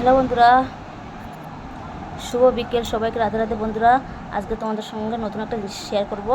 Hello বন্ধুরা, শুভ বিকেল সবাইকে। রাধে রাধে বন্ধুরা। আজকে তোমাদের সঙ্গে নতুন একটা জিনিস শেয়ার করব।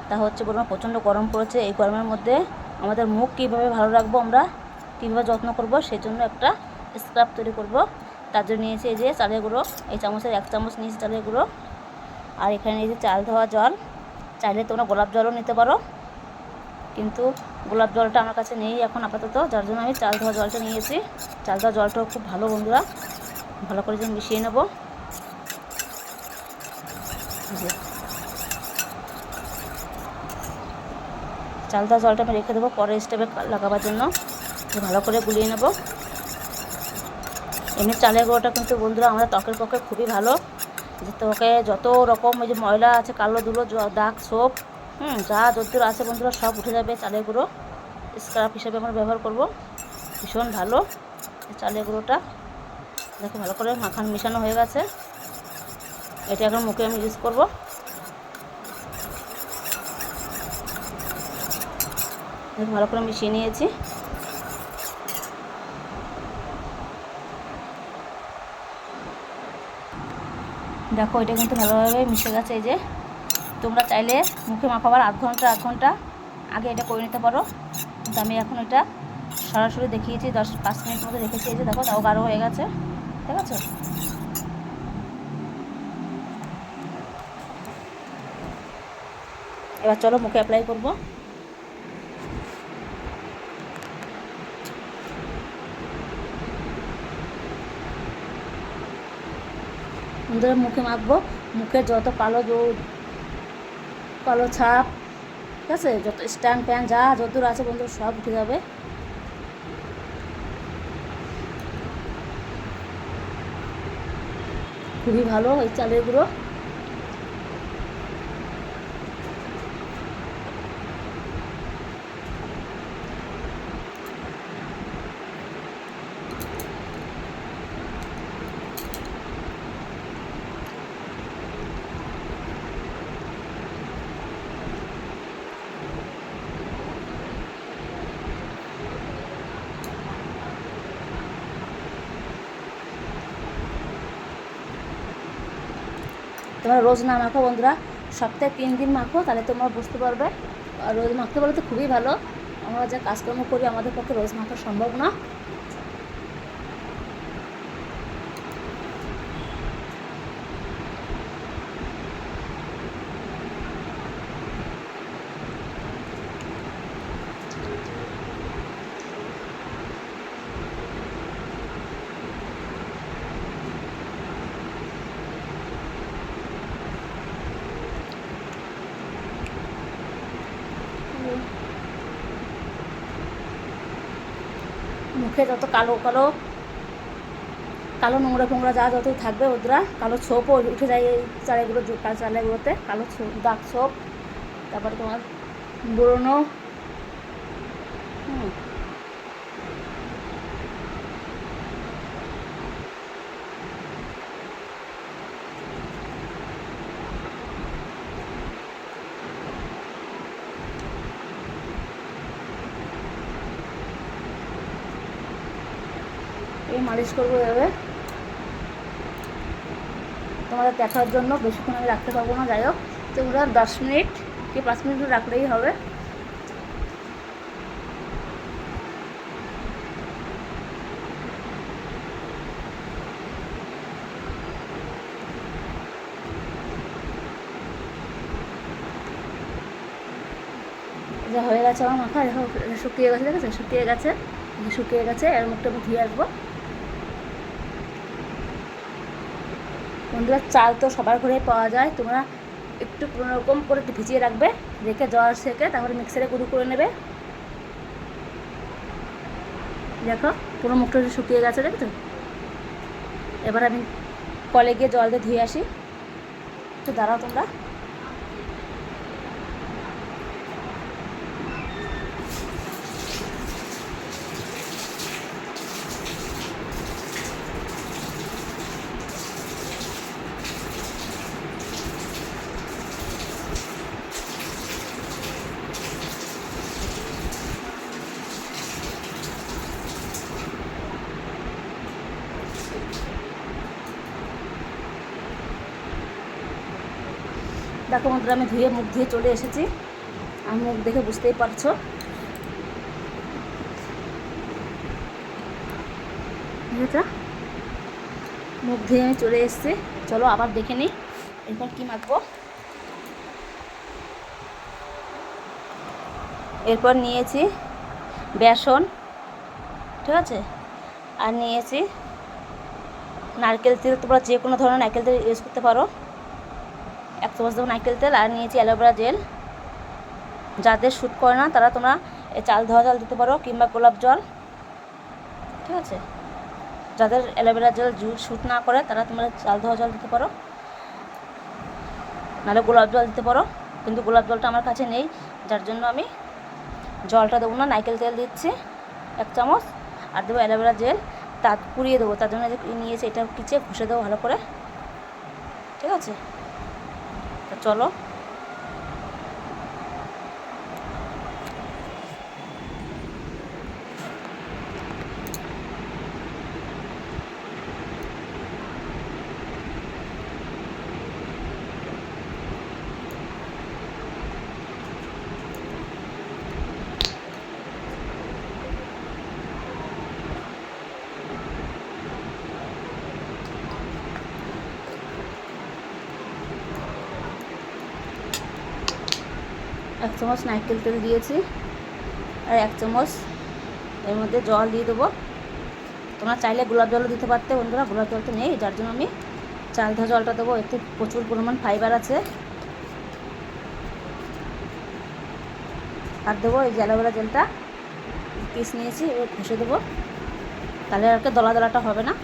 তা হচ্ছে বলবো, প্রচণ্ড গরম পড়েছে। এই গরমের মধ্যে আমাদের মুখ কীভাবে ভালো রাখবো, আমরা কীভাবে যত্ন করব, সেই জন্য একটা স্ক্রাব তৈরি করব। তার জন্য নিয়েছি এই যে চালের গুঁড়ো, এই চামচের 1 চামচ নিয়েছি চালের গুঁড়ো। আর এখানে নিয়েছি চাল ধোয়া জল। চাইলে তোমরা গোলাপ জলও নিতে পারো, কিন্তু গোলাপ জলটা আমার কাছে নেই এখন আপাতত, যার জন্য আমি চাল ধোয়া জলটা নিয়েছি। চাল ধোয়া জলটাও খুব ভালো বন্ধুরা, ভালো করে যে মিশিয়ে নেব। চাল ধোয়া জলটা আমি রেখে দেবো পরের স্টেপে লাগাবার জন্য। ভালো করে গুলিয়ে নেব। এমনি চালের গুঁড়োটা কিন্তু বন্ধুরা আমাদের ত্বকের পক্ষে খুবই ভালো। যে ত্বকে যত রকম ওই যে ময়লা আছে, কালো ধুলো, দাগ, ছোপ, যা যদ্দূর আছে বন্ধুরা সব উঠে যাবে চালের গুঁড়ো। স্ক্রাব হিসেবে আমরা ব্যবহার করব, ভীষণ ভালো চালের গুঁড়োটা। দেখো ভালো করে মাখানো মেশানো হয়ে গেছে। এটা এখন মুখে আমি ইউজ করব। দেখো ভালো করে মিশিয়ে নিয়েছি। দেখো এটা কিন্তু ভালোভাবে মিশে গেছে। এই যে তোমরা চাইলে মুখে মাখাবার আধ ঘন্টা আগে এটা করে নিতে পারো, কিন্তু আমি এখন এটা সরাসরি দেখিয়েছি। 5 মিনিট মতো রেখেছি। এই যে দেখো তাও গাঢ় হয়ে গেছে, ঠিক আছে। এবার চলো মুখে অ্যাপ্লাই করব। বন্ধুরা মুখে মাখবো, মুখে যত কালো ছাপ, ঠিক আছে, যত স্ট্যান্ড প্যান যা যতদূর আছে বন্ধুরা সব উঠে যাবে। খুবই ভালো এই চালের গুঁড়ো। তোমরা রোজ না মাখো বন্ধুরা, সপ্তাহে 3 দিন মাখো, তাহলে তোমরা বুঝতে পারবে। আর রোজ মাখতে পারলে তো খুবই ভালো। আমরা যা কাজকর্ম করি আমাদের পক্ষে রোজ মাখা সম্ভব না। মুখে যত কালো কালো কালো নোংরা ফোংরা যা যত থাকবে ওরা, কালো ছোপও উঠে যায় এই চালেগুলোতে কালো দাগ ছোপ। তারপরে তোমার ব্রণ, এই মালিশ করবো এভাবে। তোমাদের দেখার জন্য বেশিক্ষণ আমি রাখতে পারবো না, যাই হোক তোমরা 10 মিনিট কি 5 মিনিট রাখলেই হবে। যা হয়ে গেছে আমার মাথা, দেখো শুকিয়ে গেছে, দেখেছো শুকিয়ে গেছে। এর মুখটা আমি ধুয়ে আসবো। বন্ধুরা চাল তো সবার ঘরেই পাওয়া যায়, তোমরা একটু কোনোরকম করে একটু ভিজিয়ে রাখবে, রেখে জল সেকে তারপরে মিক্সারে গুঁড়ো করে নেবে। দেখো পুরো মুখটা শুকিয়ে গেছে, দেখেছো। এবার আমি কলে গিয়ে জল দিয়ে ধুয়ে আসি। একটু দাঁড়াও তোমরা। দেখো বন্ধুরা, আমি ধুয়ে মুখ ধুয়ে চলে এসেছি। আর মুখ দেখে বুঝতেই পারছো। বুঝেছো? মুখ ধুয়ে আমি চলে এসেছি। চলো আবার দেখে নিই এরপর কী মাখবো। এরপর নিয়েছি বেসন, ঠিক আছে, আর নিয়েছি নারকেল তেল। তোমরা যে কোনো ধরনের নারকেল তেল ইউজ করতে পারো। 1 চামচ দেবো নারকেল তেল। আর নিয়েছি অ্যালোভেরা জেল। যাদের শ্যুট করে না তারা তোমরা চাল ধোয়া জল দিতে পারো কিংবা গোলাপ জল, ঠিক আছে। যাদের অ্যালোভেরা জেল শ্যুট না করে তারা তোমরা চাল ধোয়া জল দিতে পারো, নাহলে গোলাপ জল দিতে পারো। কিন্তু গোলাপ জলটা আমার কাছে নেই, যার জন্য আমি জলটা দেবো না, নারকেল তেল দিচ্ছি 1 চামচ। আর দেবো অ্যালোভেরা জেল, তা পুড়িয়ে দেবো। তার জন্য যে নিয়েছি এটা কিচে ঘষে দেবো ভালো করে, ঠিক আছে। তো চলো। এক চামচ নারকেল তেল দিয়েছি, আর 1 চামচ এর মধ্যে জল দিয়ে দেবো। তোমরা চাইলে গোলাপ জলও দিতে পারতে বন্ধুরা, গোলাপ জল তো নেই, যার জন্য আমি চাল ধোয়া জলটা দেবো। এতে প্রচুর পরিমাণ ফাইবার আছে। আর দেবো এই যে অ্যালোভেরা জেলটা পিস নিয়েছি, এবার ঘষে দেবো। তাহলে আর কি দলা দলাটা হবে না।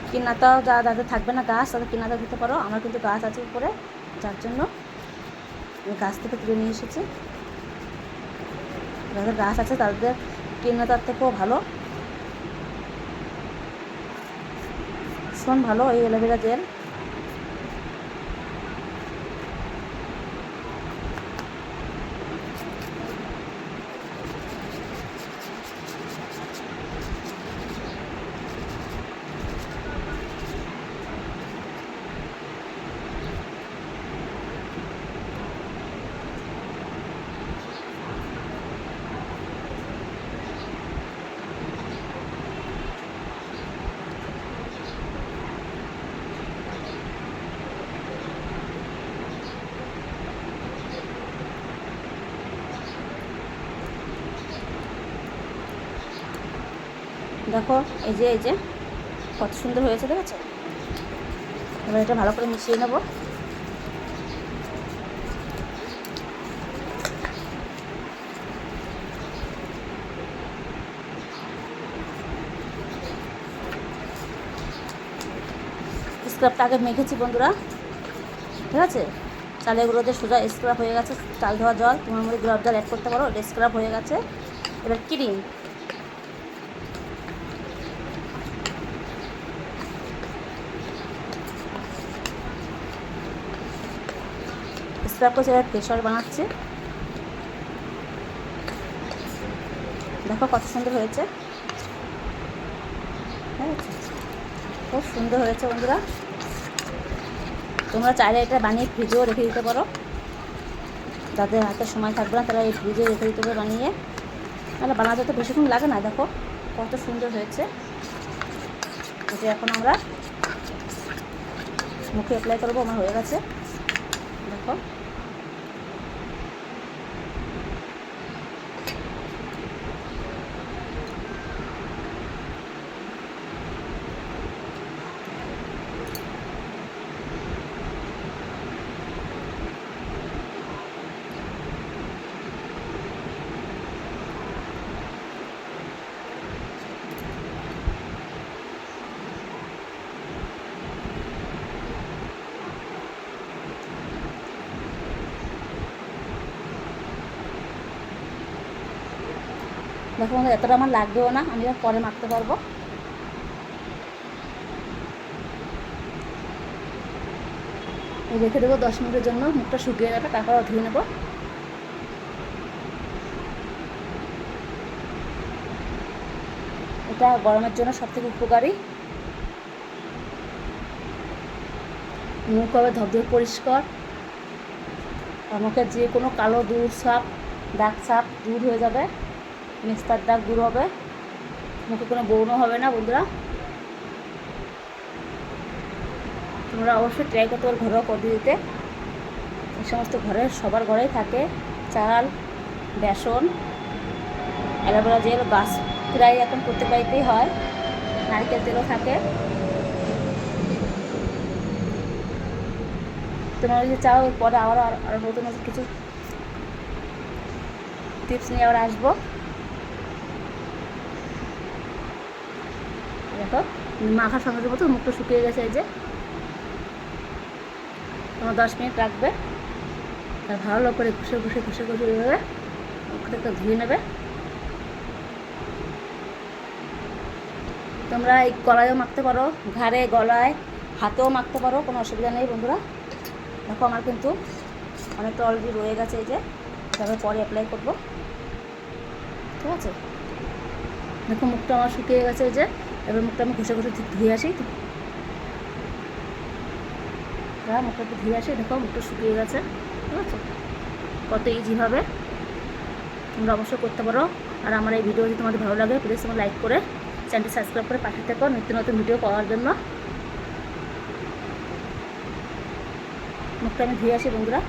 কিনাতাও যাদের থাকবে না গাছ, তাদের কিনাতা দিতে পারো। আমার কিন্তু গাছ আছে উপরে, যার জন্য গাছ থেকে তুলে নিয়ে এসেছি। যাদের গাছ আছে তাদের কিনাতার থেকেও ভালো, ভীষণ ভালো এই অ্যালোভেরা জেল। দেখো এই যে কত সুন্দর হয়েছে, দেখেছো? এবার এটা ভালো করে মিশিয়ে নেব। স্ক্রাবটা আগে মেখেছি বন্ধুরা, ঠিক আছে। তাহলে এগুলোতে সোজা স্ক্রাব হয়ে গেছে। চাল ধোয়া জল, তোমার মধ্যে গোলাপ জল অ্যাড করতে পারো, এটা স্ক্রাব হয়ে গেছে। এবার ক্রিম, স্ক্রাব করছে। এবার ফেস ওয়াশ বানাচ্ছি। দেখো কত সুন্দর হয়েছে, ঠিক আছে। খুব সুন্দর হয়েছে বন্ধুরা। তোমরা চাইলে এটা বানিয়ে ফ্রিজেও রেখে দিতে পারো। যাদের হাতে সময় থাকবে না তারা এই ফ্রিজে রেখে দিতে পারে বানিয়ে, তাহলে বানাতে তো বেশিক্ষণ লাগে না। দেখো কত সুন্দর হয়েছে। এটা এখন আমরা মুখে অ্যাপ্লাই করবো। আমার হয়ে গেছে, দেখো। দেখো বন্ধু, এতটা আমার লাগবেও না, আমি পরে মাখতে পারবো। রেখে দেবো 10 মিনিটের জন্য, মুখটা শুকিয়ে যাবে, তারপর ধুয়ে নেবো। এটা গরমের জন্য সবথেকে উপকারী। মুখ হবে ধবধবে পরিষ্কার, আর মুখের যে কোনো কালো দাগ ছাপ দূর হয়ে যাবে, মেস্তার দাগ দূর হবে, মুখে কোনো ব্রণ হবে না বন্ধুরা। তোমরা অবশ্যই ট্রাই করতে পারো ঘরোয়া পদ্ধতিতে। এই সমস্ত সবার ঘরেই থাকে চাল, বেসন, অ্যালোভেরা জেল, গাছ প্রায় এখন প্রত্যেক বাড়িতেই হয়, নারকেল তেলও থাকে। তোমরা যদি চাও পরে আরও নতুন নতুন কিছু টিপস নিয়ে আবার আসবো। দেখো মাখার সঙ্গে মতো মুখটা শুকিয়ে গেছে। এই যে তোমরা 10 মিনিট রাখবে, আর ভালো করে ঘষে এভাবে মুখটা একটু ধুয়ে নেবে। তোমরা এই গলায়ও মাখতে পারো, ঘাড়ে, গলায়, হাতেও মাখতে পারো, কোনো অসুবিধা নেই বন্ধুরা। দেখো আমার কিন্তু অনেকটা অলরেডি রয়ে গেছে। এই যে তারপরে পরে অ্যাপ্লাই করবো, ঠিক আছে। দেখো মুখটা আমার শুকিয়ে গেছে। এই যে এবার মুখটা আমি ঘষে ধুয়ে আসি। মুখটা একটু ধুয়ে আসি। দেখো মুখটা শুকিয়ে গেছে, ঠিক আছে। কত ইজিভাবে তোমরা অবশ্যই করতে পারো। আর আমার এই ভিডিও যদি তোমাদের ভালো লাগে প্লিজ তোমরা লাইক করে চ্যানেলটি সাবস্ক্রাইব করে পাশে থেকো নিত্য নতুন ভিডিও পাওয়ার জন্য। মুখটা আমি ধুয়ে আসি বন্ধুরা।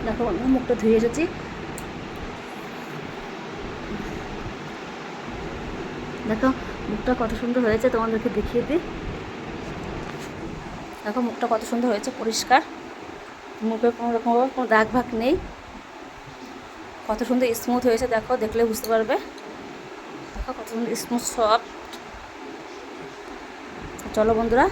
দেখো মুখটা ধুয়ে এসেছি। দেখো মুখটা কত সুন্দর হয়েছে, তোমাদেরকে দেখিয়ে দিই। দেখো মুখটা কত সুন্দর হয়েছে, পরিষ্কার, মুখে কোনো রকমভাবে কোনো দাগ ভাগ নেই, কত সুন্দর স্মুথ হয়েছে। দেখো দেখলে বুঝতে পারবে। দেখো কত সুন্দর স্মুথ সফট। চলো বন্ধুরা